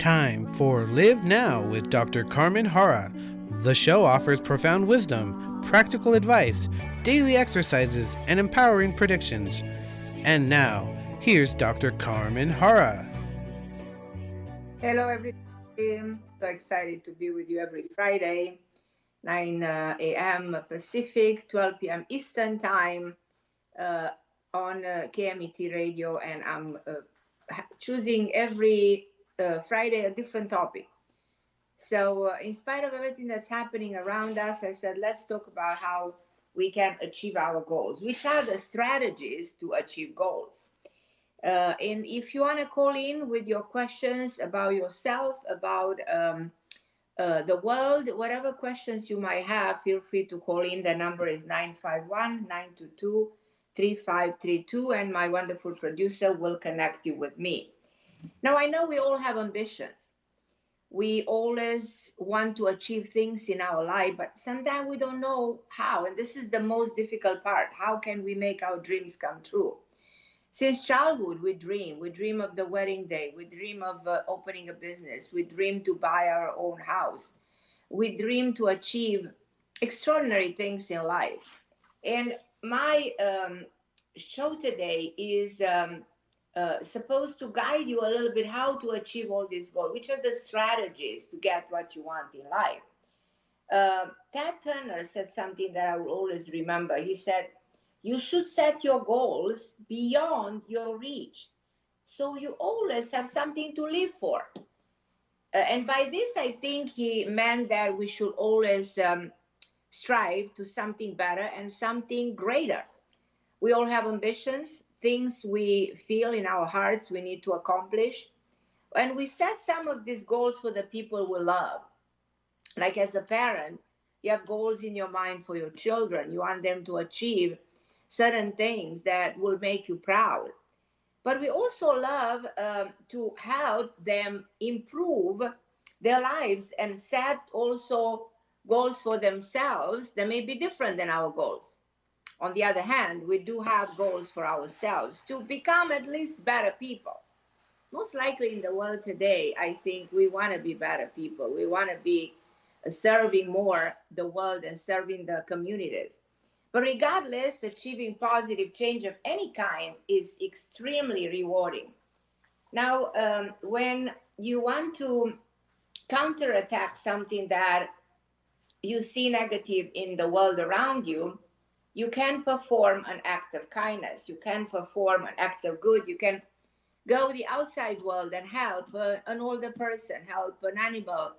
Time for Live Now with Dr. Carmen Harra. The show offers profound wisdom, practical advice, daily exercises, and empowering predictions. And now, here's Dr. Carmen Harra. Hello, everybody. So excited to be with you every Friday, 9 a.m. Pacific, 12 p.m. Eastern Time on KMET Radio. And I'm choosing every Friday a different topic. So in spite of everything that's happening around us, I said, let's talk about how we can achieve our goals. Which are the strategies to achieve goals? And if you want to call in with your questions about yourself, about the world, whatever questions you might have, feel free to call in. The number is 951-922-3532, and my wonderful producer will connect you with me. Now, I know we all have ambitions. We always want to achieve things in our life, but sometimes we don't know how. And this is the most difficult part. How can we make our dreams come true? Since childhood, we dream. We dream of the wedding day. We dream of opening a business. We dream to buy our own house. We dream to achieve extraordinary things in life. And my show today is supposed to guide you a little bit how to achieve all these goals, which are the strategies to get what you want in life. Ted Turner said something that I will always remember. He said, you should set your goals beyond your reach, so you always have something to live for. And by this, I think he meant that we should always strive to something better and something greater. We all have ambitions, things we feel in our hearts we need to accomplish. And we set some of these goals for the people we love. Like as a parent, you have goals in your mind for your children. You want them to achieve certain things that will make you proud. But we also love to help them improve their lives and set also goals for themselves that may be different than our goals. On the other hand, we do have goals for ourselves to become at least better people. Most likely in the world today, I think we want to be better people. We want to be serving more the world and serving the communities. But regardless, achieving positive change of any kind is extremely rewarding. Now, when you want to counterattack something that you see negative in the world around you, you can perform an act of kindness. You can perform an act of good. You can go to the outside world and help an older person, help an animal,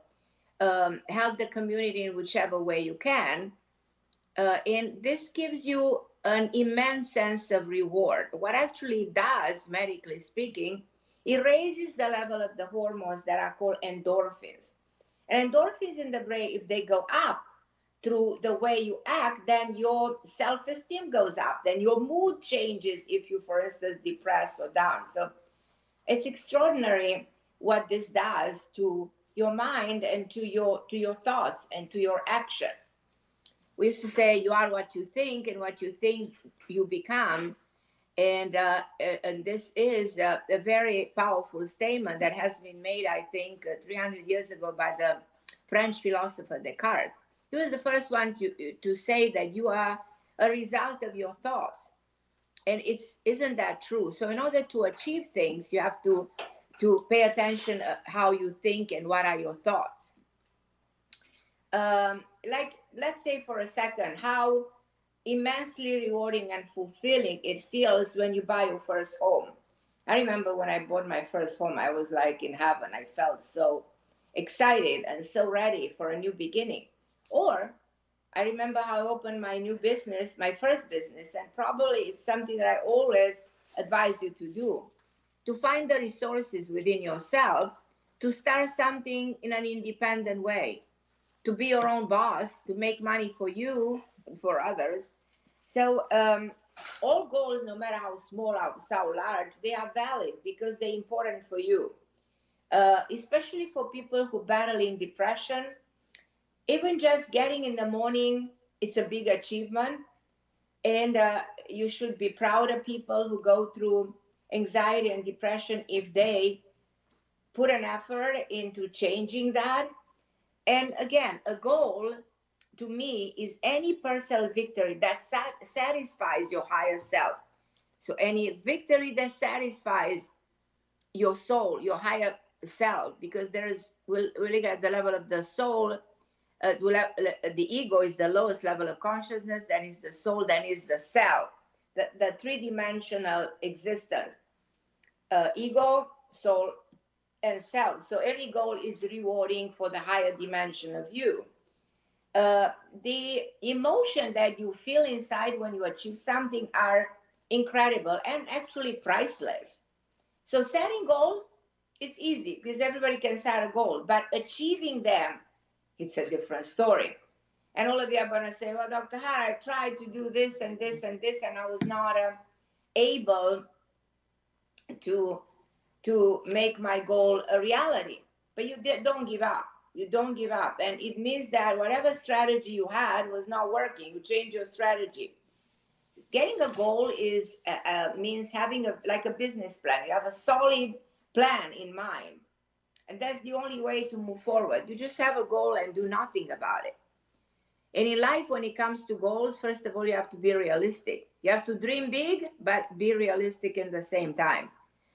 help the community in whichever way you can. And this gives you an immense sense of reward. What actually does, medically speaking, it raises the level of the hormones that are called endorphins. And endorphins in the brain, if they go up through the way you act, then your self-esteem goes up. Then your mood changes if you, for instance, depressed or down. So it's extraordinary what this does to your mind and to your thoughts and to your action. We used to say you are what you think, and what you think you become. And this is a very powerful statement that has been made, I think, 300 years ago by the French philosopher Descartes. He was the first one to say that you are a result of your thoughts. And isn't that true? So in order to achieve things, you have to pay attention how you think and what are your thoughts. Like, let's say for a second, how immensely rewarding and fulfilling it feels when you buy your first home. I remember when I bought my first home, I was like in heaven. I felt so excited and so ready for a new beginning. Or I remember how I opened my new business, my first business, and probably it's something that I always advise you to do, to find the resources within yourself to start something in an independent way, to be your own boss, to make money for you and for others. So all goals, no matter how small or how large, they are valid because they're important for you. Especially for people who battle in depression, even just getting in the morning, it's a big achievement. And you should be proud of people who go through anxiety and depression if they put an effort into changing that. And again, a goal to me is any personal victory that satisfies your higher self. So any victory that satisfies your soul, your higher self, because we'll look at the level of the soul. The ego is the lowest level of consciousness, then is the soul, then is the self, the three-dimensional existence, ego, soul, and self. So every goal is rewarding for the higher dimension of you. The emotion that you feel inside when you achieve something are incredible and actually priceless. So setting goals, it's easy because everybody can set a goal, but achieving them, it's a different story. And all of you are going to say, well, Dr. Harra, I tried to do this and this and this, and I was not able to make my goal a reality. But don't give up. You don't give up. And it means that whatever strategy you had was not working. You change your strategy. Getting a goal is means having like a business plan. You have a solid plan in mind. And that's the only way to move forward. You just have a goal and do nothing about it. And in life, when it comes to goals, first of all, you have to be realistic. You have to dream big, but be realistic in the same time.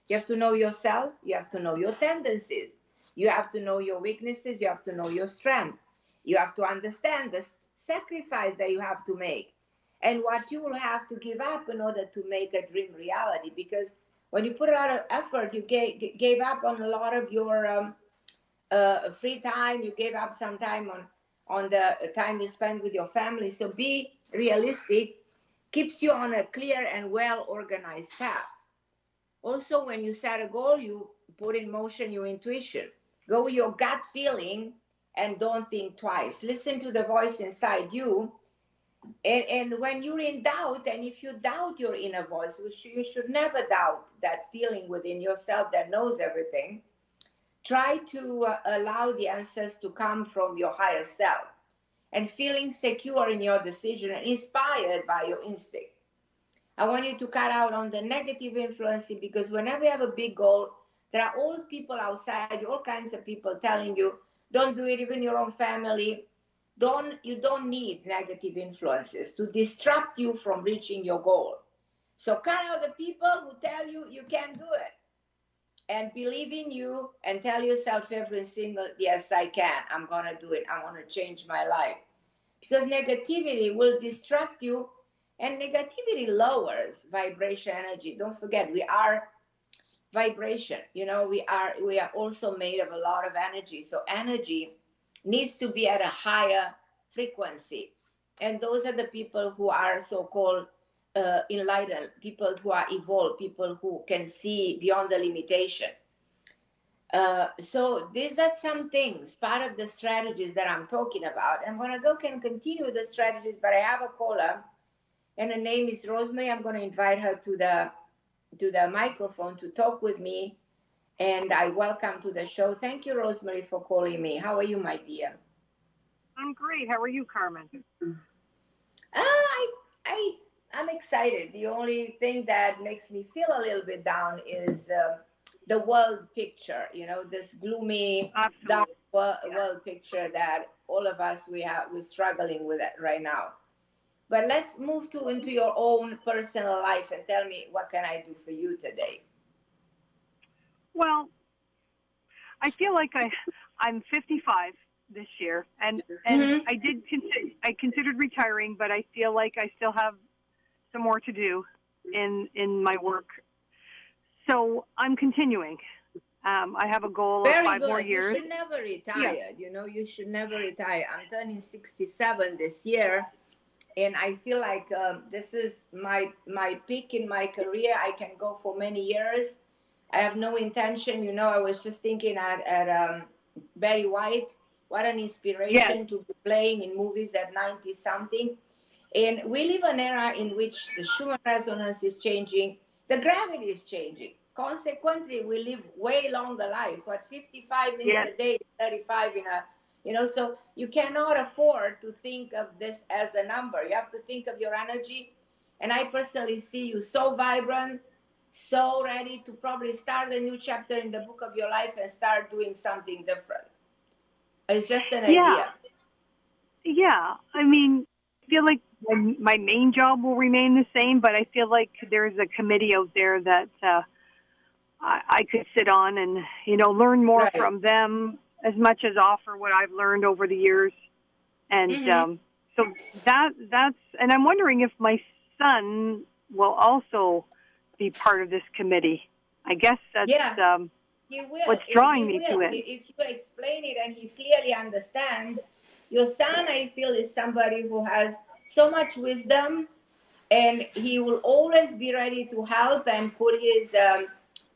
You have to know yourself. You have to know your tendencies. You have to know your weaknesses. You have to know your strength. You have to understand the sacrifice that you have to make and what you will have to give up in order to make a dream reality. Because when you put a lot of effort, you gave up on a lot of your free time. You gave up some time on the time you spend with your family. So be realistic, keeps you on a clear and well-organized path. Also, when you set a goal, you put in motion your intuition. Go with your gut feeling and don't think twice. Listen to the voice inside you. And when you're in doubt, and if you doubt your inner voice, which you should never doubt that feeling within yourself that knows everything, try to allow the answers to come from your higher self and feeling secure in your decision and inspired by your instinct. I want you to cut out on the negative influencing, because whenever you have a big goal, there are all people outside, all kinds of people telling you, don't do it, even your own family. You don't need negative influences to disrupt you from reaching your goal. So cut out the people who tell you you can't do it. And believe in you and tell yourself every single, yes, I can. I'm going to do it. I want to change my life. Because negativity will distract you, and negativity lowers vibration energy. Don't forget, we are vibration. You know, we are also made of a lot of energy. So energy needs to be at a higher frequency. And those are the people who are so-called enlightened, people who are evolved, people who can see beyond the limitation. So these are some things, part of the strategies that I'm talking about. And when I can continue with the strategies, but I have a caller, and her name is Rosemary. I'm going to invite her to the microphone to talk with me. And I welcome to the show. Thank you, Rosemary, for calling me. How are you, my dear? I'm great. How are you, Carmen? I'm excited. The only thing that makes me feel a little bit down is the world picture. You know, this gloomy, dark world picture that all of us we're struggling with it right now. But let's move into your own personal life and tell me, what can I do for you today? Well, I feel like I'm 55 this year, and I considered retiring, but I feel like I still have some more to do in my work. So I'm continuing. I have a goal of 5 more years. You should never retire. Yeah. You know, you should never retire. I'm turning 67 this year, and I feel like this is my peak in my career. I can go for many years. I have no intention. You know, I was just thinking at Barry White, what an inspiration to be playing in movies at 90-something. And we live an era in which the Schumann resonance is changing. The gravity is changing. Consequently, we live way longer life. What 55 means today is 35 in a, you know, so you cannot afford to think of this as a number. You have to think of your energy. And I personally see you so vibrant, so ready to probably start a new chapter in the book of your life and start doing something different. It's just an Yeah. idea. Yeah. I mean, I feel like my main job will remain the same, but I feel like there's a committee out there that I could sit on and, learn more Right. from them as much as offer what I've learned over the years. And so that's, and I'm wondering if my son will also be part of this committee. I guess that's He will. what's He drawing me will. to it. If you explain it and he clearly understands, your son, I feel, is somebody who has so much wisdom, and he will always be ready to help and put his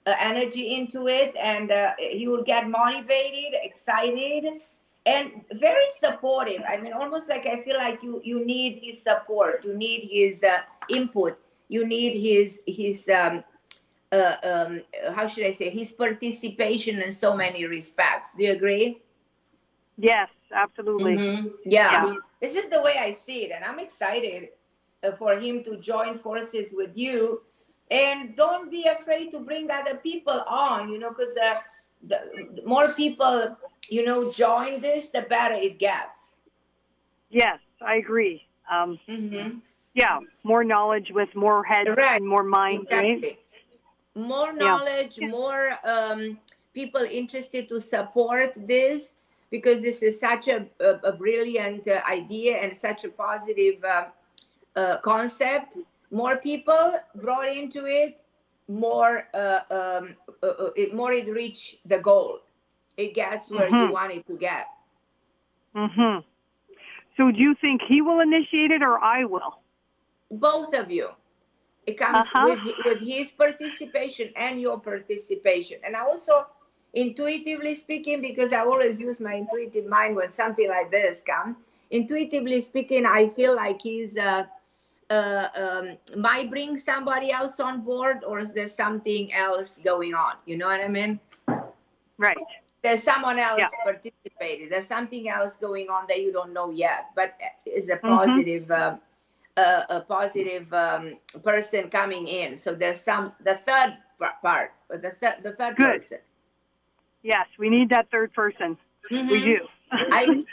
energy into it, and he will get motivated, excited, and very supportive. I mean, almost like I feel like you need his support, you need his input, you need how should I say, his participation in so many respects. Do you agree? Yes, absolutely. Yeah. This is the way I see it, and I'm excited for him to join forces with you. And don't be afraid to bring other people on, because the more people, join this, the better it gets. Yes, I agree. Yeah, more knowledge with more heads and more minds, exactly. right? More knowledge, more people interested to support this, because this is such a brilliant idea and such a positive concept. More people brought into it, more it reach the goal. It gets where you want it to get. So do you think he will initiate it or I will? Both of you. It comes with his participation and your participation. And I also, intuitively speaking, because I always use my intuitive mind when something like this comes, intuitively speaking, I feel like he's might bring somebody else on board, or is there something else going on? You know what I mean? Right. There's someone else participated. There's something else going on that you don't know yet, but is a positive a positive person coming in. So there's the third part, the third person. Yes, we need that third person. We do.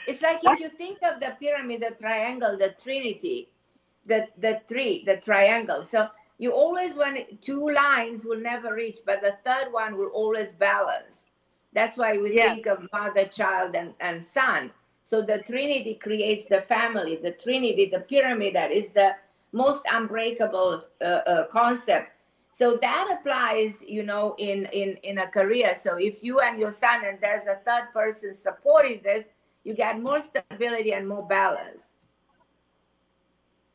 It's like if you think of the pyramid, the triangle, the trinity, the triangle. So you always, when two lines will never reach, but the third one will always balance. That's why we think of mother, child, and son. So the Trinity creates the family. The Trinity, the pyramid, that is the most unbreakable concept. So that applies, in a career. So if you and your son, and there's a third person supporting this, you get more stability and more balance.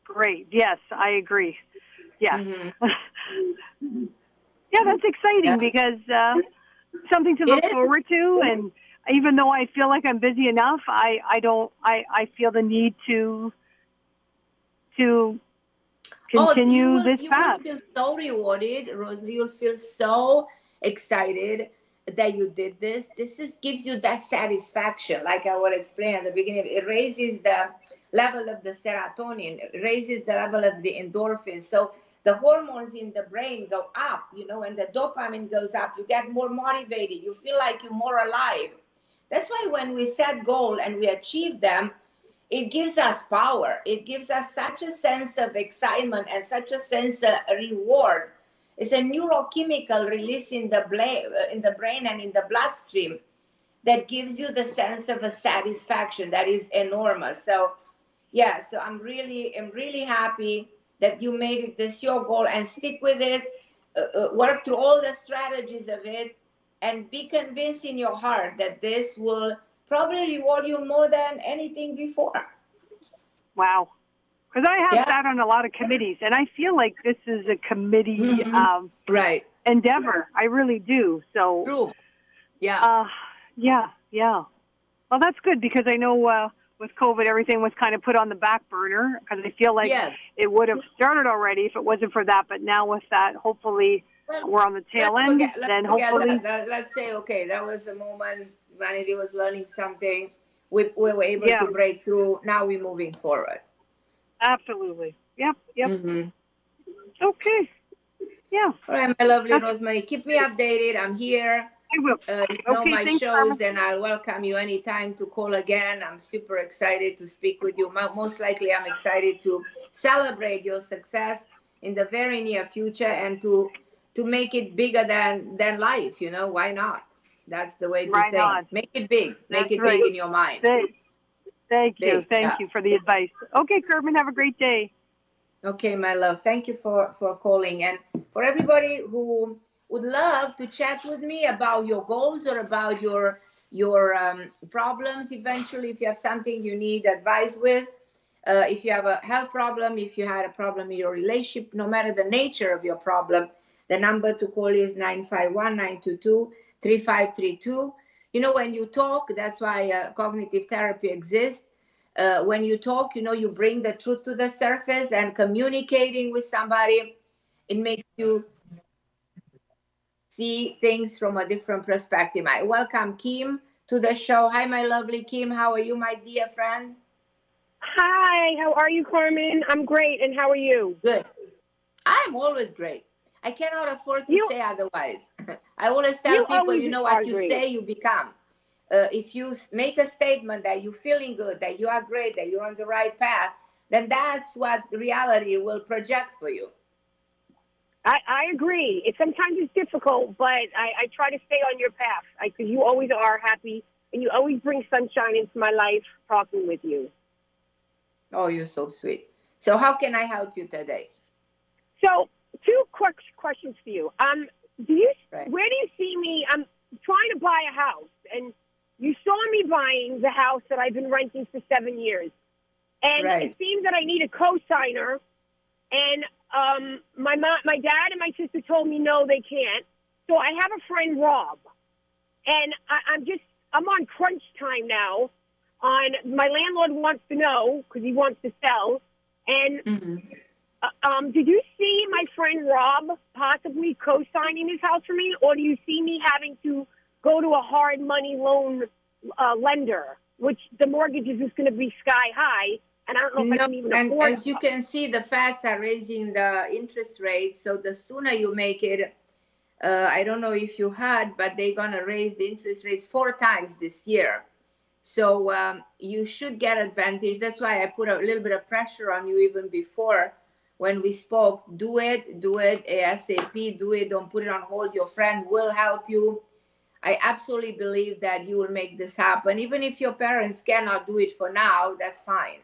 Great. Yes, I agree. Yeah. Yeah, that's exciting because something to look forward to, and even though I feel like I'm busy enough, I feel the need to continue this path. You will feel so rewarded, Rosemary. You'll feel so excited that you did this. This gives you that satisfaction, like I will explain at the beginning. It raises the level of the serotonin, it raises the level of the endorphins. So the hormones in the brain go up, and the dopamine goes up. You get more motivated. You feel like you're more alive. That's why when we set goals and we achieve them, it gives us power. It gives us such a sense of excitement and such a sense of reward. It's a neurochemical release in the brain and in the bloodstream that gives you the sense of a satisfaction that is enormous. So, yeah, so I'm really happy that you made it this your goal, and stick with it. Work through all the strategies of it, and be convinced in your heart that this will probably reward you more than anything before. Wow. Because I have sat on a lot of committees, and I feel like this is a committee endeavor. I really do. So, true. Yeah. Well, that's good, because I know with COVID, everything was kind of put on the back burner, because I feel like it would have started already if it wasn't for that. But now with that, hopefully we're on the tail end. Hopefully, let's say, okay, that was the moment humanity was learning something. We were able to break through. Now we're moving forward. Absolutely. Yep. Okay. Yeah. All right, my lovely Okay. Rosemary, keep me updated. I'm here. I will. You know Okay, my thanks, shows, Carmen. and I'll welcome you anytime to call again. I'm super excited to speak with you. Most likely, I'm excited to celebrate your success in the very near future and to make it bigger than life. You know, why not? That's the way to Right think. on. Make it big. Make That's it right. big in your mind. Thank you. Big, Thank yeah. you for the advice. Okay, Carmen, have a great day. Okay, my love. Thank you for calling, and for everybody who would love to chat with me about your goals or about your problems. Eventually, if you have something you need advice with, if you have a health problem, if you had a problem in your relationship, no matter the nature of your problem, the number to call is 951-922-3532. You know, when you talk, that's why cognitive therapy exists. When you talk, you know, you bring the truth to the surface, and communicating with somebody, it makes you see things from a different perspective. I welcome Kim to the show. Hi, my lovely Kim. How are you, my dear friend? Hi, how are you, Carmen? I'm great, and how are you? Good. I'm always great. I cannot afford to You say otherwise. I always tell you people, always you know are what you great. say, you become. If you make a statement that you're feeling good, that you are great, that you're on the right path, then that's what reality will project for you. I agree. Sometimes it's difficult, but I try to stay on your path because you always are happy, and you always bring sunshine into my life talking with you. Oh, you're so sweet. So how can I help you today? So, two quick questions for you. Do you Right. Where do you see me? I'm trying to buy a house, and you saw me buying the house that I've been renting for 7 years, and Right. it seems that I need a co-signer. And my dad and my sister told me no, they can't. So I have a friend, Rob, and I'm on crunch time now. My landlord wants to know because he wants to sell. And did you see my friend Rob possibly co-signing his house for me, or do you see me having to go to a hard money loan lender, which the mortgage is just going to be sky high? And I don't know if I can even and afford it. as you can see, the Feds are raising the interest rates. So the sooner you make it, I don't know if you heard, but they're gonna raise the interest rates 4 times this year. So you should get advantage. That's why I put a little bit of pressure on you even before when we spoke. Do it ASAP. Do it. Don't put it on hold. Your friend will help you. I absolutely believe that you will make this happen. Even if your parents cannot do it for now, that's fine.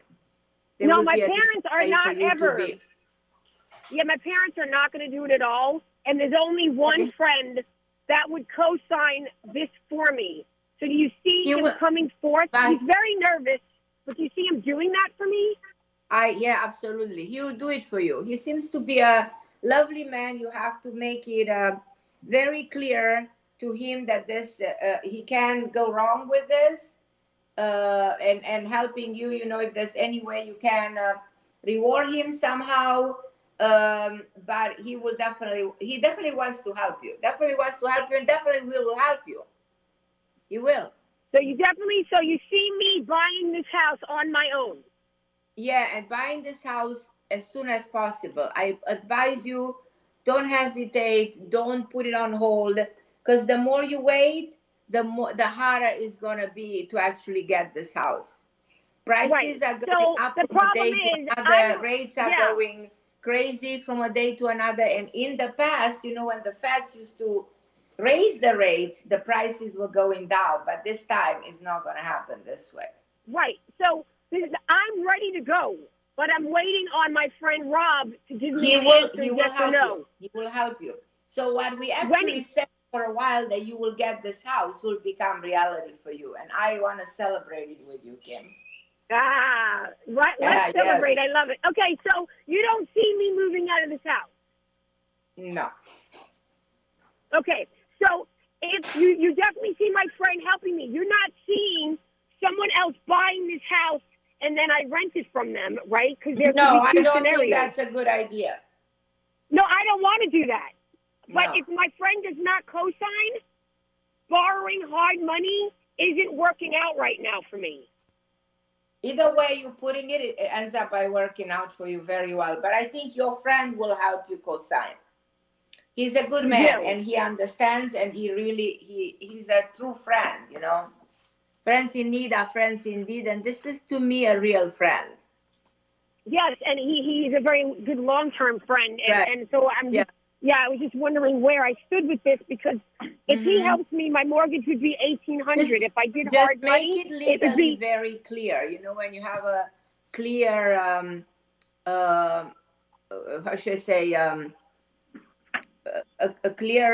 There No, will my be a parents different are way for not you to ever. be. Yeah, my parents are not going to do it at all. And there's only one friend that would co-sign this for me. So do you see him coming forth? He's very nervous, but do you see him doing that for me? Yeah, absolutely. He will do it for you. He seems to be a lovely man. You have to make it very clear to him that this he can't go wrong with this, and helping you. You know, if there's any way you can reward him somehow. But he definitely wants to help you. Definitely wants to help you, and definitely will help you. He will. So you see me buying this house on my own. Yeah, and buying this house as soon as possible. I advise you, don't hesitate, don't put it on hold, because the more you wait, the harder it's gonna be to actually get this house. Prices are going up the from a problem day to is, another. Rates are going crazy from a day to another. And in the past, you know, when the Feds used to raise the rates, the prices were going down. But this time, it's not going to happen this way. Right. So I'm ready to go, but I'm waiting on my friend Rob to give me an answer, yes or no. He will help you. So what we actually said for a while that you will get this house will become reality for you. And I want to celebrate it with you, Kim. Right. Let's celebrate. Yes. I love it. Okay, so you don't see me moving out of this house? No. Okay, so if you definitely see my friend helping me. You're not seeing someone else buying this house and then I rent it from them, right? Because no, I don't think that's a good idea. No, I don't want to do that. But if my friend does not co-sign, borrowing hard money isn't working out right now for me. Either way you're putting it, it ends up by working out for you very well. But I think your friend will help you co-sign. He's a good You man, do. and he understands, and he's a true friend, you know. Friends in need are friends indeed, and this is to me a real friend. Yes, and he's a very good long-term friend, Right. and so I'm Yeah. just, yeah, I was just wondering where I stood with this, because if he helps me, my mortgage would be $1,800. If I did Just hard make money, it it would legally be. very clear. You know, when you have a clear, uh, how should I say, a clear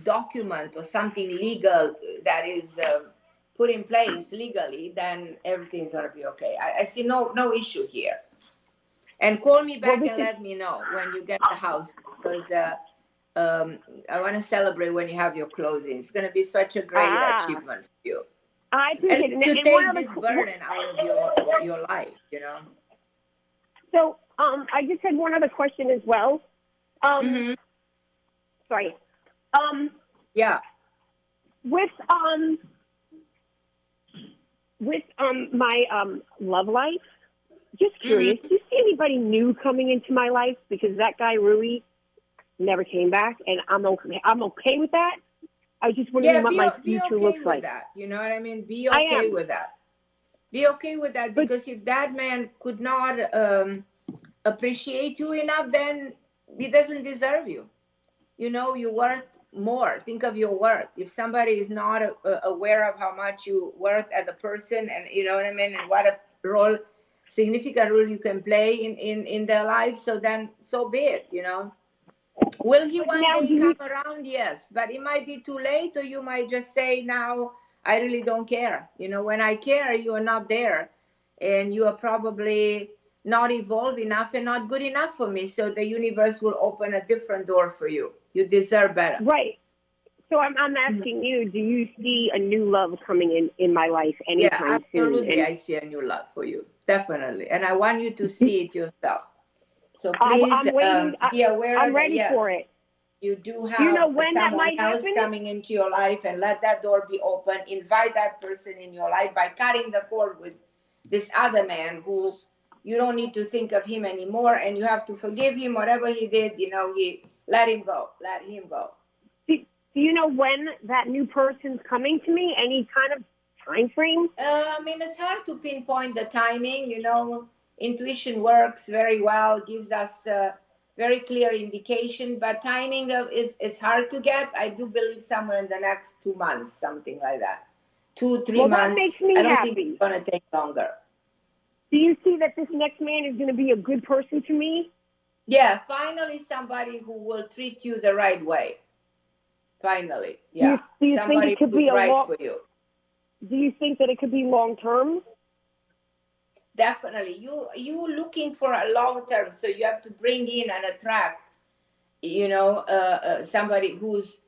document or something legal that is put in place legally, then everything's gonna be okay. I see no issue here. And call me Well, back this and is. let me know when you get the house, because I want to celebrate when you have your closing. It's going to be such a great Ah, achievement for you, I and appreciate it. to And one take other. this burden out of your life. You know. So, I just had one other question as well. Mm-hmm. Sorry. Yeah. With my love life. Just curious, do you see anybody new coming into my life? Because that guy Rui never came back, and I'm okay with that. I was just wondering Yeah. what my Be future okay looks with like. that. You know what I mean? Be I okay am, with that. Be okay with that, but because if that man could not appreciate you enough, then he doesn't deserve you. You know, you're worth more. Think of your worth. If somebody is not aware of how much you worth as a person, and you know what I mean, and what a role, significant role you can play in their life, so then so be it. You know, will he one now day do you? come around? Yes, but it might be too late, or you might just say, now I really don't care. You know, when I care, you are not there, and you are probably not evolved enough and not good enough for me, so the universe will open a different door for you. You deserve better. Right. So I'm asking you, do you see a new love coming in my life Yeah, anytime soon? absolutely. I see a new love for you, definitely, and I want you to And see it yourself. So please I'm waiting. be aware I'm that ready yes, for it. you do Do you know have when that someone might else happen? coming into your life, and let that door be open. Invite that person in your life by cutting the cord with this other man who you don't need to think of him anymore, and you have to forgive him whatever he did. You know, he let him go. Let him go. Do you know when that new person's coming to me? Any kind of time frame? I mean, it's hard to pinpoint the timing. You know, intuition works very well, gives us very clear indication, but timing is hard to get. I do believe somewhere in the next 2 months, something like that. Two, three Well, that makes months. I me don't think happy. it's going to take longer. Do you see that this next man is going to be a good person to me? Yeah, finally, somebody who will treat you the right way. Finally, yeah. Do you think Somebody it could be who's a right long? for you. Do you think that it could be long term? Definitely. You looking for a long term, so you have to bring in and attract, you know, somebody who's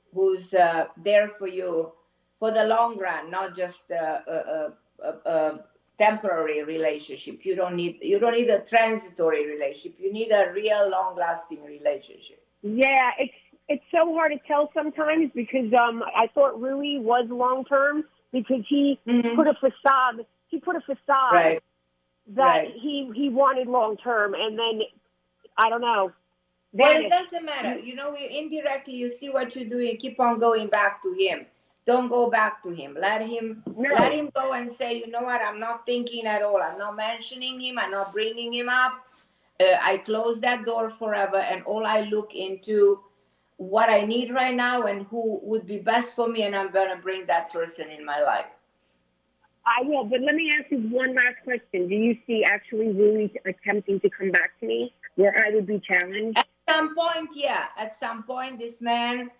there for you for the long run, not just a temporary relationship. You don't need a transitory relationship. You need a real long lasting relationship. Yeah, it's so hard to tell sometimes because I thought Rui was long term because he Hmm. put a facade. He put a facade Right. that Right. he wanted long term, and then I don't know, Well, it vanished. doesn't matter. You know, indirectly, you see what you do. You keep on going back to him. Don't go back to him. Let No, him go and say, you know what? I'm not thinking at all. I'm not mentioning him. I'm not bringing him up. I close that door forever, and all I look into what I need right now and who would be best for me, and I'm gonna bring that person in my life. I will. But let me ask you one last question. Do you see actually Rui attempting to come back to me, where I would be challenged? At some point, yeah. At some point, this man,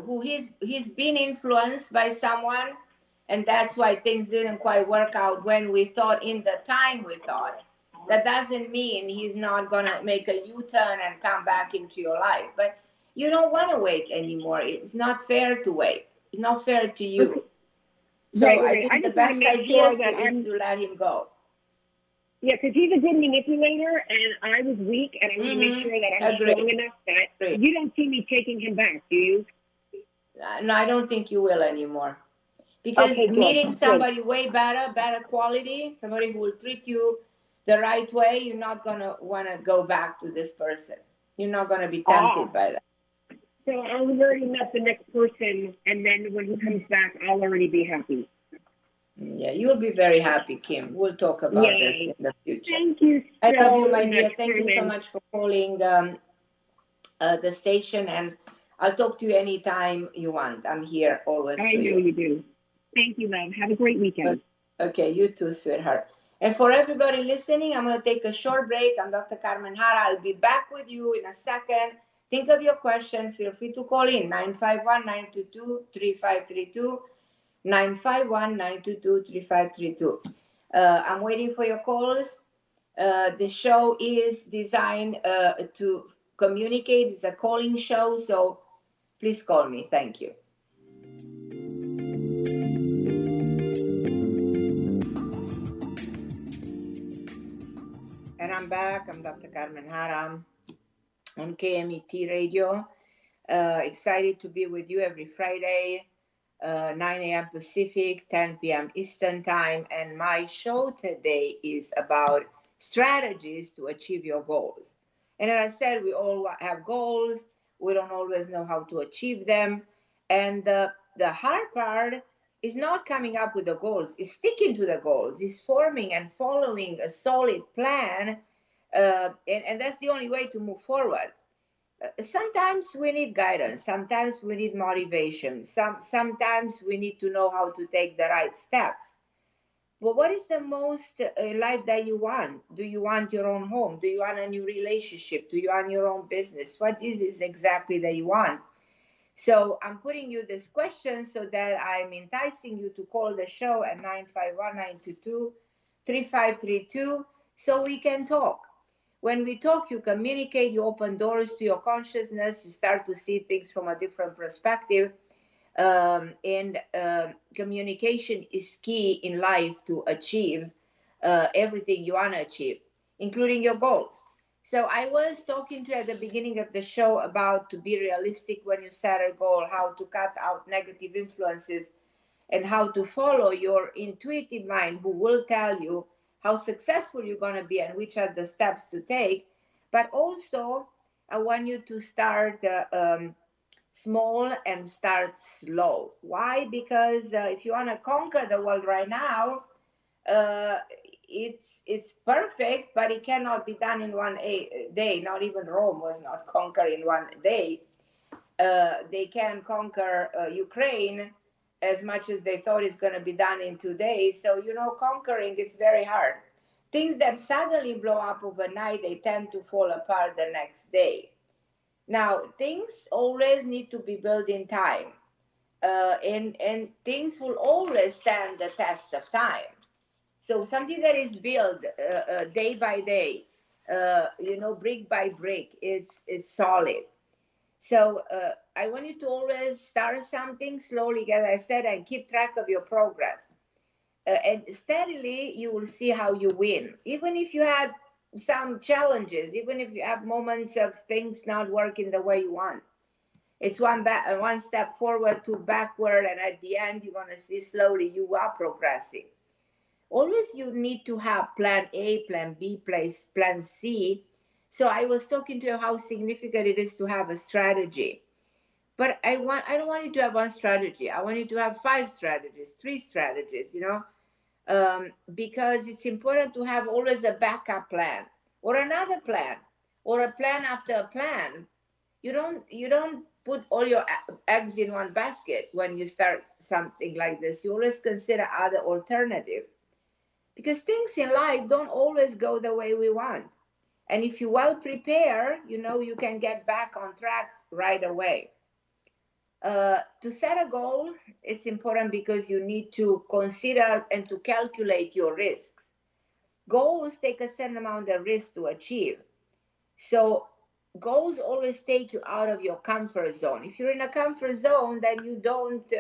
who he's been influenced by someone, and that's why things didn't quite work out when we thought in the time we thought. That doesn't mean he's not gonna make a U-turn and come back into your life. But you don't want to wait anymore. It's not fair to wait. It's not fair to Okay. you. So Right, I right. I think the just want to best make idea sure is that is to let him go. yeah, because he's a good manipulator, and I was weak, and I want to make Mm-hmm. sure that I'm strong Agree. enough that Agree. you don't see me taking him back, do you? No, I don't think you will anymore. Because Okay, good, meeting good. somebody way better quality, somebody who will treat you the right way, you're not gonna want to go back to this person. You're not going to be tempted by that. So I'll have already met the next person, and then when he comes back, I'll already be happy. Yeah, you'll be very happy, Kim. We'll talk about this in the future. Thank you so I love you, my dear. much, Thank you so Carmen. much for calling the station, and I'll talk to you anytime you want. I'm here always I for know you do. Thank you, love. Have a great weekend. Okay, you too, sweetheart. And for everybody listening, I'm going to take a short break. I'm Dr. Carmen Harra. I'll be back with you in a second. Think of your question. Feel free to call in 951-922-3532. 951-922-3532. I'm waiting for your calls. The show is designed to communicate. It's a calling show, so please call me. Thank you. And I'm back. I'm Dr. Carmen Harra on KMET Radio. Excited to be with you every Friday, 9 a.m. Pacific, 10 p.m. Eastern Time. And my show today is about strategies to achieve your goals. And as I said, we all have goals. We don't always know how to achieve them. And the hard part is not coming up with the goals, is sticking to the goals, is forming and following a solid plan. And that's the only way to move forward. Sometimes we need guidance. Sometimes we need motivation. Sometimes we need to know how to take the right steps. But what is the most life that you want? Do you want your own home? Do you want a new relationship? Do you want your own business? What is it exactly that you want? So I'm putting you this question so that I'm enticing you to call the show at 951-922-3532 so we can talk. When we talk, you communicate, you open doors to your consciousness, you start to see things from a different perspective. And communication is key in life to achieve everything you want to achieve, including your goals. So I was talking to you at the beginning of the show about to be realistic when you set a goal, how to cut out negative influences, and how to follow your intuitive mind, who will tell you how successful you're going to be and which are the steps to take. But also, I want you to start small and start slow. Why? Because if you want to conquer the world right now, it's perfect, but it cannot be done in one day. Not even Rome was not conquered in one day. They can conquer Ukraine as much as they thought it's going to be done in 2 days. So, conquering is very hard. Things that suddenly blow up overnight, they tend to fall apart the next day. Now, things always need to be built in time. And things will always stand the test of time. So something that is built day by day, brick by brick, it's solid. So I want you to always start something slowly, as I said, and keep track of your progress. And steadily, you will see how you win. Even if you had some challenges, even if you have moments of things not working the way you want. It's one step forward, two backward, and at the end, you're going to see slowly you are progressing. Always you need to have plan A, plan B, plan C. So I was talking to you how significant it is to have a strategy. But I don't want you to have one strategy. I want you to have 5 strategies, 3 strategies, because it's important to have always a backup plan or another plan or a plan after a plan. You don't put all your eggs in one basket when you start something like this. You always consider other alternatives. Because things in life don't always go the way we want. And if you well prepare, you can get back on track right away. To set a goal, it's important because you need to consider and to calculate your risks. Goals take a certain amount of risk to achieve. So goals always take you out of your comfort zone. If you're in a comfort zone, then you don't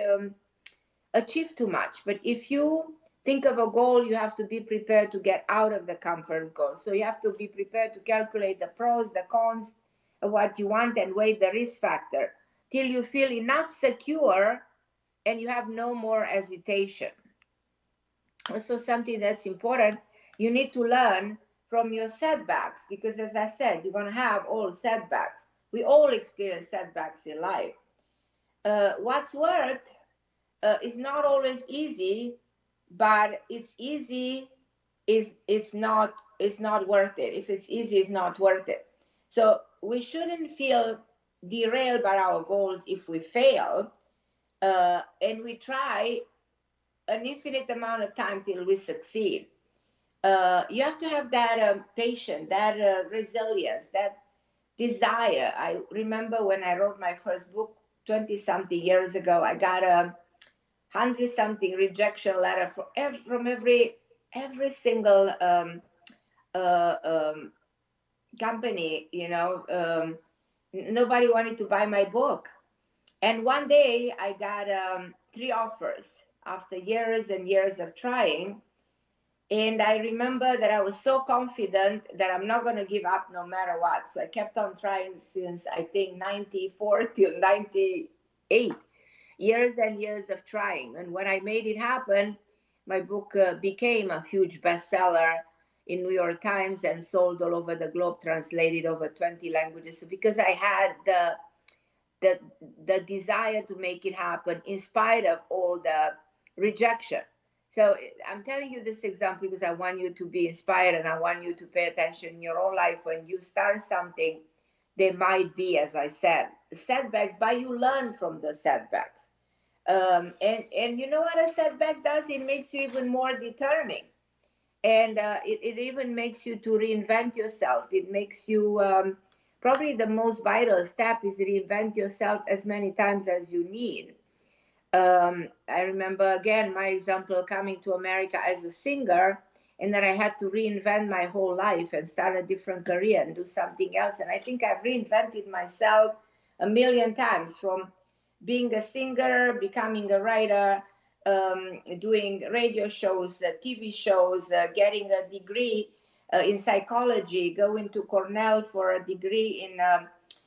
achieve too much. But if you think of a goal, you have to be prepared to get out of the comfort zone. So you have to be prepared to calculate the pros, the cons of what you want and weigh the risk factor till you feel enough secure and you have no more hesitation. Also, something that's important, you need to learn from your setbacks, because as I said, you're going to have all setbacks. We all experience setbacks in life. What's worth is not always easy, but it's easy it's not worth it. If it's easy, it's not worth it. So we shouldn't feel derailed by our goals if we fail, and we try an infinite amount of time till we succeed. You have to have that patience, that resilience, that desire. I remember when I wrote my first book 20 something years ago, I got a 100 something rejection letter from every single company, nobody wanted to buy my book. And one day I got 3 offers after years and years of trying. And I remember that I was so confident that I'm not going to give up no matter what. So I kept on trying since I think 94 till 98. Years and years of trying. And when I made it happen, my book became a huge bestseller in New York Times and sold all over the globe, translated over 20 languages. So because I had the desire to make it happen in spite of all the rejection. So I'm telling you this example because I want you to be inspired, and I want you to pay attention in your own life. When you start something, there might be, as I said, setbacks, but you learn from the setbacks. And you know what a setback does? It makes you even more determined. And it even makes you to reinvent yourself. It makes you, probably the most vital step is reinvent yourself as many times as you need. I remember, again, my example coming to America as a singer, and then I had to reinvent my whole life and start a different career and do something else. And I think I've reinvented myself a million times, from being a singer, becoming a writer, doing radio shows, TV shows, getting a degree in psychology, going to Cornell for a degree in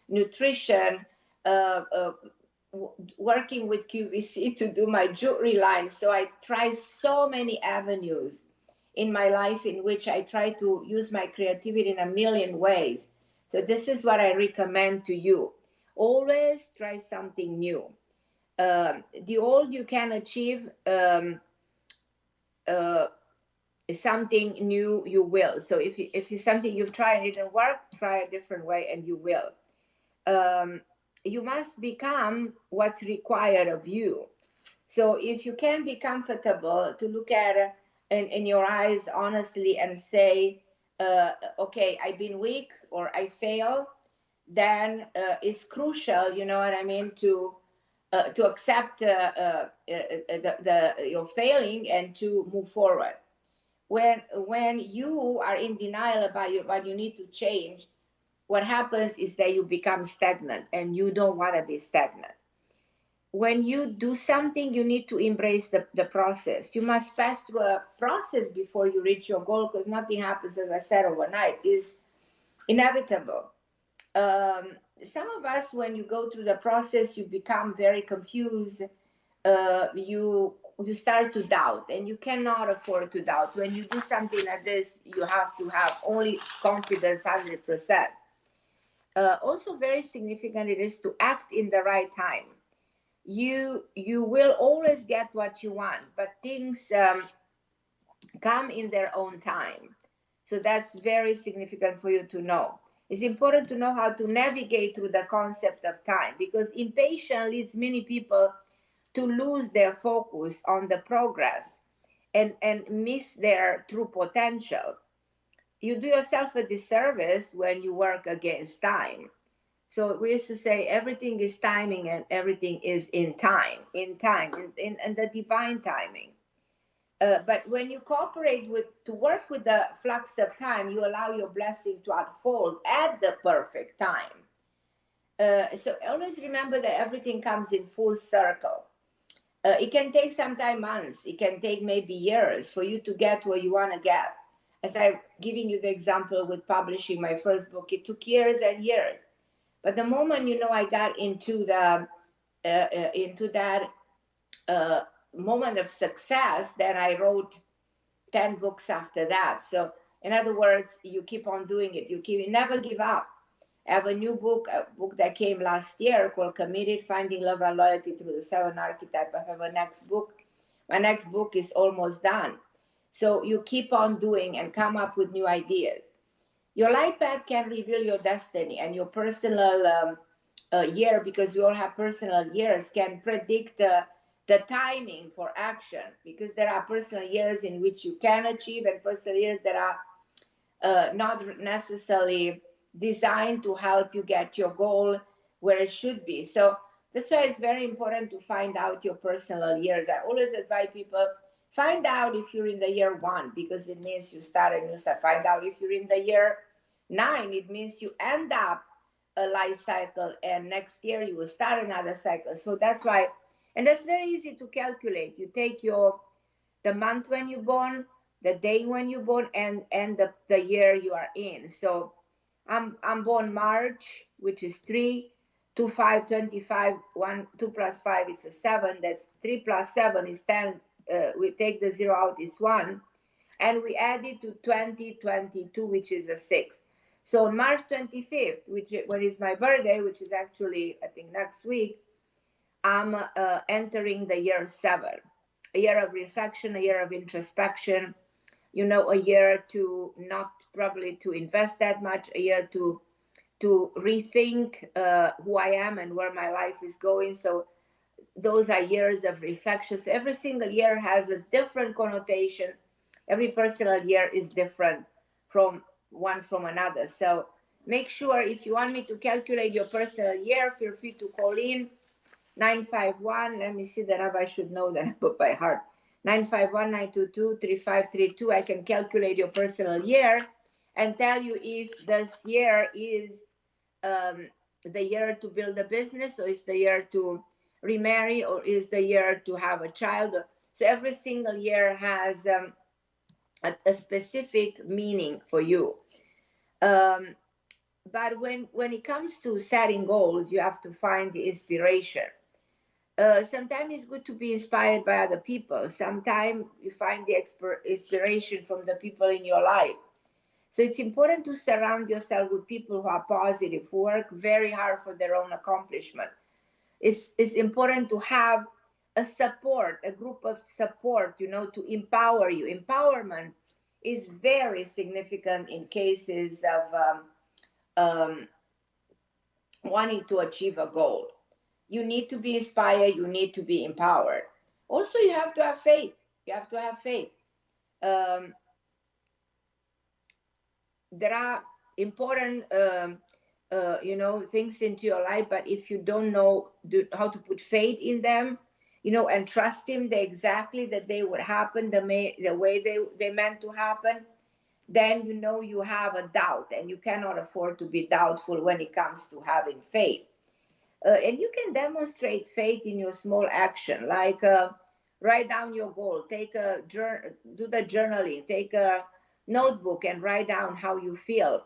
nutrition, working with QVC to do my jewelry line. So I try so many avenues in my life in which I try to use my creativity in a million ways. So this is what I recommend to you. Always try something new. The all you can achieve, something new you will. So if it's something you've tried and it didn't work, try a different way and you will. You must become what's required of you. So if you can be comfortable to look at in your eyes honestly and say, okay, I've been weak or I fail, then it's crucial, you know what I mean, to accept your failing and to move forward. When you are in denial about what you need to change, what happens is that you become stagnant, and you don't want to be stagnant. When you do something, you need to embrace the process. You must pass through a process before you reach your goal, because nothing happens, as I said, overnight. It's inevitable. Some of us, when you go through the process, you become very confused. You start to doubt, and you cannot afford to doubt. When you do something like this, you have to have only confidence 100%. Also very significant it is to act in the right time. You will always get what you want, but things come in their own time. So that's very significant for you to know. It's important to know how to navigate through the concept of time, because impatience leads many people to lose their focus on the progress and miss their true potential. You do yourself a disservice when you work against time. So we used to say everything is timing and everything is in time, in the divine timing. But when you cooperate to work with the flux of time, you allow your blessing to unfold at the perfect time. So always remember that everything comes in full circle. It can take sometimes months, it can take maybe years for you to get where you want to get. As I'm giving you the example with publishing my first book, it took years and years. But the moment, I got into that moment of success, then I wrote 10 books after that. So In other words, you keep on doing it. You never give up. I have a new book, a book that came last year called Committed, Finding Love and Loyalty Through the Seven Archetypes. I have a next book. My next book is almost done. So you keep on doing and come up with new ideas. Your life path can reveal your destiny, and your personal year, because we all have personal years, can predict the timing for action, because there are personal years in which you can achieve and personal years that are not necessarily designed to help you get your goal where it should be. So that's why it's very important to find out your personal years. I always advise people, find out if you're in the year 1, because it means you start a new cycle. Find out if you're in the year 9, it means you end up a life cycle, and next year you will start another cycle. So that's why, and that's very easy to calculate. You take the month when you're born, the day when you're born, and the year you are in. So I'm born March, which is 3, 2, 5, 25, 1, 2 plus 5 is a 7. That's 3 plus 7 is 10. We take the 0 out, is 1. And we add it to 2022, which is a 6. So on March 25th, when is my birthday, which is actually, I think, next week, I'm entering the year 7, a year of reflection, a year of introspection, a year to not probably to invest that much, a year to rethink who I am and where my life is going. So those are years of reflection. So every single year has a different connotation. Every personal year is different from another. So make sure, if you want me to calculate your personal year, feel free to call in 951. Let me see the number. I should know that by heart. 951-922-3532. I can calculate your personal year and tell you if this year is the year to build a business, or is the year to remarry, or is the year to have a child. So every single year has a specific meaning for you. But when it comes to setting goals, you have to find the inspiration. Sometimes it's good to be inspired by other people. Sometimes you find the inspiration from the people in your life. So it's important to surround yourself with people who are positive, who work very hard for their own accomplishment. It's important to have a group of support, to empower you. Empowerment is very significant in cases of wanting to achieve a goal. You need to be inspired. You need to be empowered. Also, you have to have faith. There are important, things into your life, but if you don't know how to put faith in them, and trust them exactly that they would happen the way they meant to happen, then you have a doubt, and you cannot afford to be doubtful when it comes to having faith. And you can demonstrate faith in your small action, like write down your goal, do the journaling, take a notebook and write down how you feel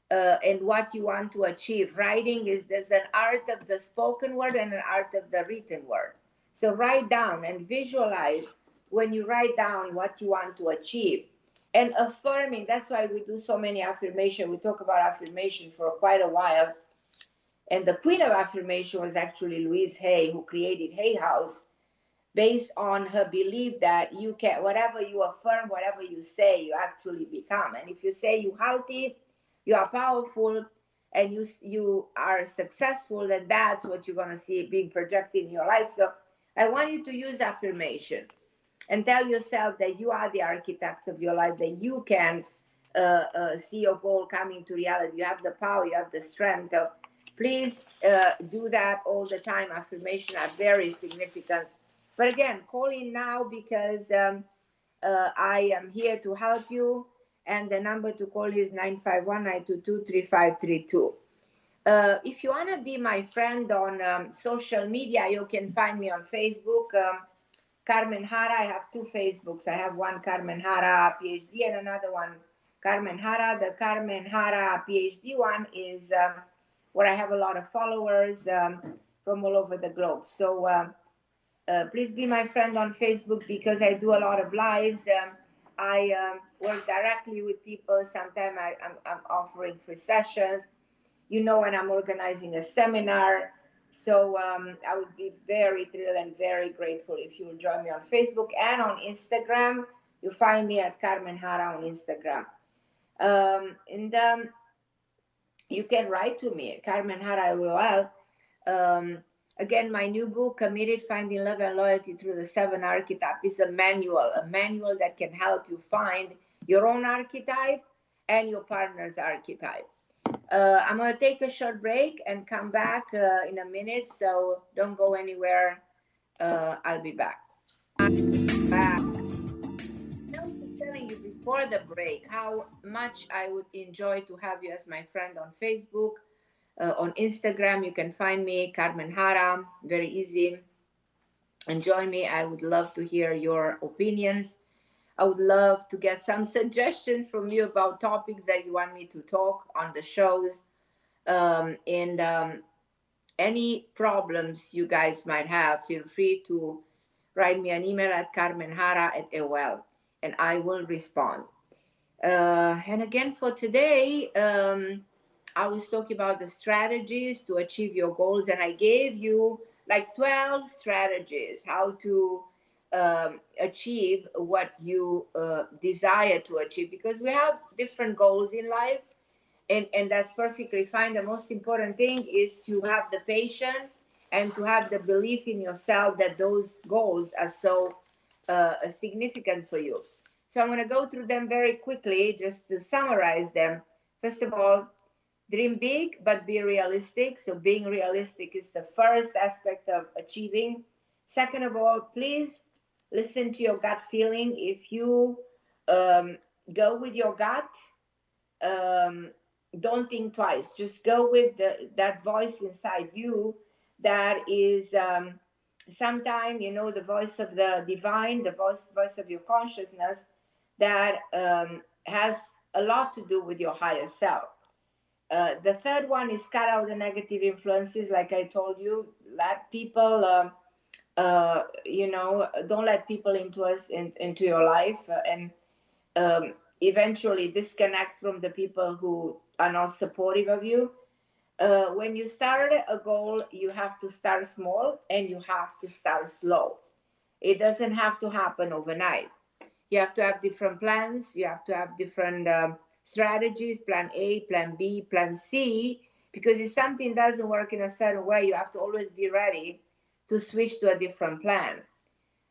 and what you want to achieve. There's an art of the spoken word and an art of the written word. So write down and visualize when you write down what you want to achieve. And affirming, that's why we do so many affirmations. We talk about affirmation for quite a while. And the queen of affirmation was actually Louise Hay, who created Hay House, based on her belief that you can, whatever you affirm, whatever you say, you actually become. And if you say you're healthy, you are powerful, and you are successful, then that's what you're going to see being projected in your life. So I want you to use affirmation and tell yourself that you are the architect of your life, that you can see your goal coming to reality. You have the power, you have the strength. Please do that all the time. Affirmations are very significant. But again, call in now, because I am here to help you. And the number to call is 951-922-3532. If you want to be my friend on social media, you can find me on Facebook, Carmen Harra. I have 2 Facebooks. I have one, Carmen Harra PhD, and another one, Carmen Harra. The Carmen Harra PhD one is where I have a lot of followers from all over the globe. So please be my friend on Facebook, because I do a lot of lives. I work directly with people. Sometimes I'm offering free sessions, when I'm organizing a seminar. So I would be very thrilled and very grateful if you will join me on Facebook and on Instagram. You find me at Carmen Harra on Instagram. And you can write to me, Carmen Harra LOL. Again, my new book, Committed: Finding Love and Loyalty Through the Seven Archetypes, is a manual that can help you find your own archetype and your partner's archetype. I'm going to take a short break and come back in a minute, so don't go anywhere. I'll be back. I was telling you before the break how much I would enjoy to have you as my friend on Facebook. On Instagram, you can find me, Carmen Harra, very easy. And join me. I would love to hear your opinions. I would love to get some suggestions from you about topics that you want me to talk on the shows. And any problems you guys might have, feel free to write me an email at carmenharra@AOL, and I will respond. And again, for today, I was talking about the strategies to achieve your goals, and I gave you like 12 strategies how to achieve what you desire to achieve, because we have different goals in life, and that's perfectly fine. The most important thing is to have the patience and to have the belief in yourself that those goals are so significant for you. So I'm going to go through them very quickly just to summarize them. First of all, dream big, but be realistic. So being realistic is the first aspect of achieving. Second of all, please listen to your gut feeling. If you go with your gut, don't think twice. Just go with that voice inside you that is sometimes, the voice of the divine, the voice of your consciousness that has a lot to do with your higher self. The third one is cut out the negative influences. Like I told you, let people, don't let people into your life, and eventually disconnect from the people who are not supportive of you. When you start a goal, you have to start small and you have to start slow. It doesn't have to happen overnight. You have to have different plans. You have to have different strategies, plan A, plan B, plan C, because if something doesn't work in a certain way, you have to always be ready to switch to a different plan.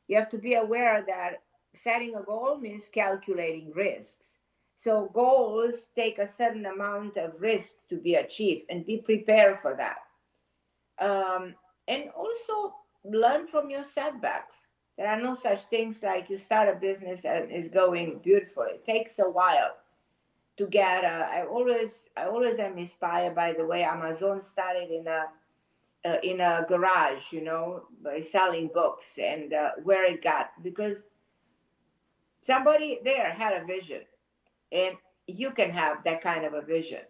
You have to be aware that setting a goal means calculating risks. So goals take a certain amount of risk to be achieved, and be prepared for that. And also learn from your setbacks. There are no such things like you start a business and it's going beautifully. It takes a while to get. I always am inspired by the way Amazon started in a garage, by selling books, and where it got, because somebody there had a vision, and you can have that kind of a vision.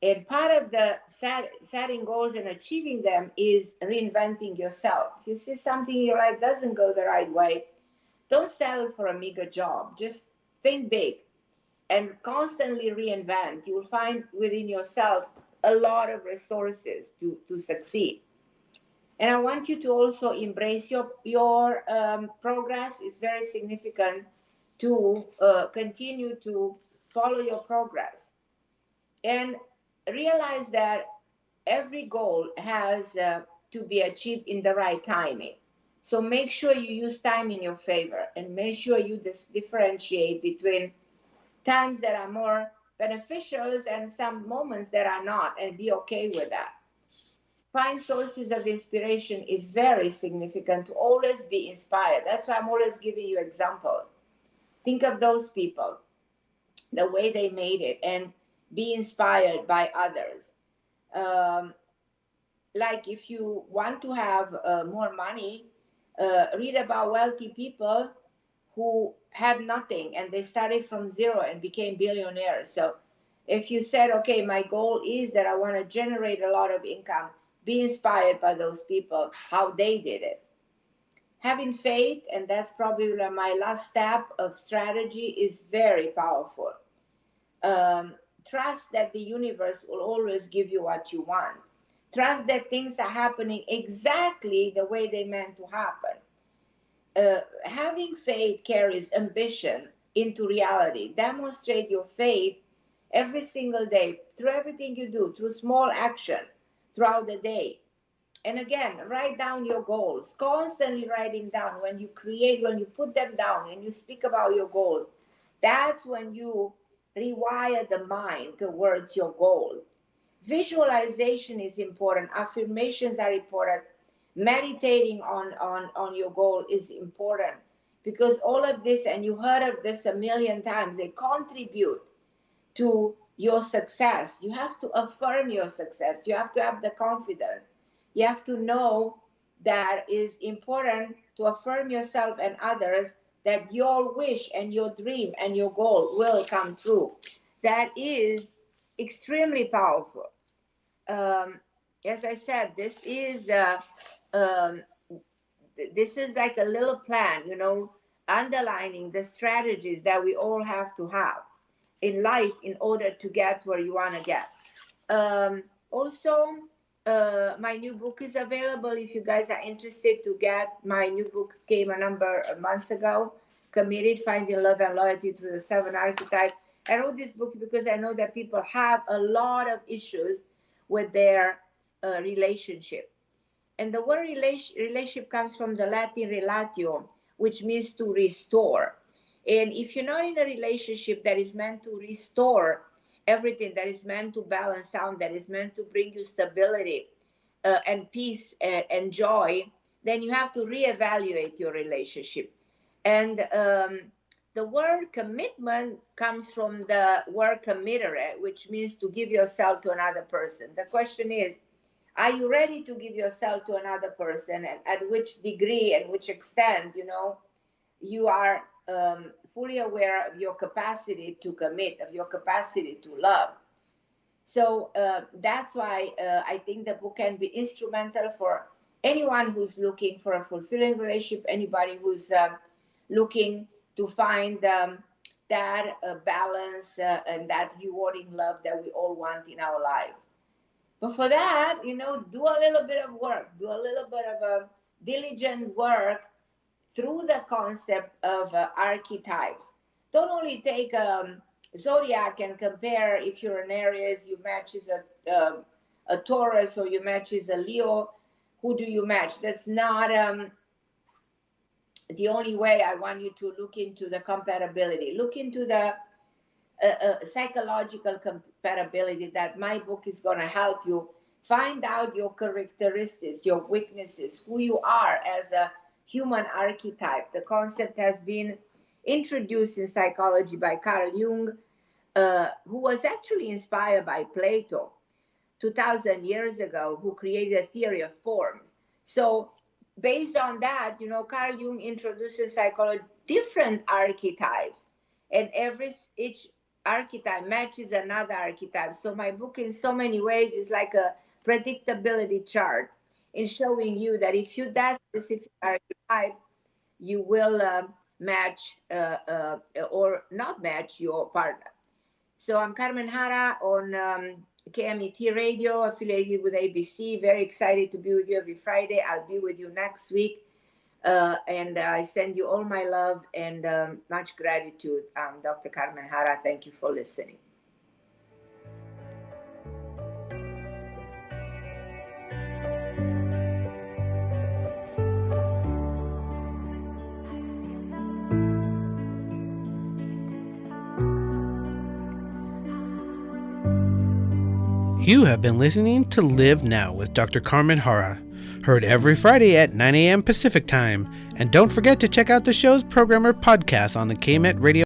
And part of the setting goals and achieving them is reinventing yourself. If you see something in your life doesn't go the right way, don't settle for a meager job. Just think big and constantly reinvent. You will find within yourself a lot of resources to succeed. And I want you to also embrace your progress. Is very significant to continue to follow your progress. And realize that every goal has to be achieved in the right timing. So make sure you use time in your favor, and make sure you differentiate between times that are more beneficial and some moments that are not, and be okay with that. Find sources of inspiration is very significant, to always be inspired. That's why I'm always giving you examples. Think of those people, the way they made it, and be inspired by others. Like if you want to have more money, read about wealthy people who had nothing and they started from zero and became billionaires. So if you said, okay, my goal is that I want to generate a lot of income, be inspired by those people, how they did it. having faith, and that's probably my last step of strategy, is very powerful. Trust that the universe will always give you what you want. Trust that things are happening exactly the way they meant to happen. Having faith carries ambition into reality. Demonstrate your faith every single day through everything you do, through small action throughout the day. And again, write down your goals. Constantly writing down. When you put them down and you speak about your goal, that's when you rewire the mind towards your goal. Visualization is important. Affirmations are important. Meditating on your goal is important, because all of this, and you heard of this a million times, they contribute to your success. You have to affirm your success. You have to have the confidence. You have to know that it's important to affirm yourself and others that your wish and your dream and your goal will come true. That is extremely powerful. As I said, this is like a little plan, underlining the strategies that we all have to have in life in order to get where you want to get. Also, my new book is available. If you guys are interested to get my new book, came a number of months ago, Committed, Finding Love and Loyalty to the 7 Archetypes. I wrote this book because I know that people have a lot of issues with their relationship. And the word relationship comes from the Latin relatio, which means to restore. And if you're not in a relationship that is meant to restore everything, that is meant to balance out, that is meant to bring you stability and peace and joy, then you have to reevaluate your relationship. And the word commitment comes from the word committere, which means to give yourself to another person. The question is, are you ready to give yourself to another person, and at which degree and which extent, you are fully aware of your capacity to commit, of your capacity to love. So that's why I think the book can be instrumental for anyone who's looking for a fulfilling relationship, anybody who's looking to find that balance and that rewarding love that we all want in our lives. But for that, do a little bit of work, do a little bit of a diligent work through the concept of archetypes. Don't only take zodiac and compare. If you're an Aries, you match as a Taurus, or you match as a Leo. Who do you match? That's not the only way. I want you to look into the compatibility. Look into the psychological compatibility that my book is going to help you find out your characteristics, your weaknesses, who you are as a human archetype. The concept has been introduced in psychology by Carl Jung, who was actually inspired by Plato 2,000 years ago, who created a theory of forms. So based on that, Carl Jung introduced in psychology different archetypes, and each archetype matches another archetype. So my book, in so many ways, is like a predictability chart in showing you that if you that specific archetype, you will match or not match your partner. So I'm Carmen Harra on KMET Radio, affiliated with ABC. Very excited to be with you every Friday. I'll be with you next week. And I send you all my love and much gratitude. Dr. Carmen Harra, thank you for listening. You have been listening to Live Now with Dr. Carmen Harra. Heard every Friday at 9 a.m. Pacific Time. And don't forget to check out the show's programmer podcast on the KMET Radio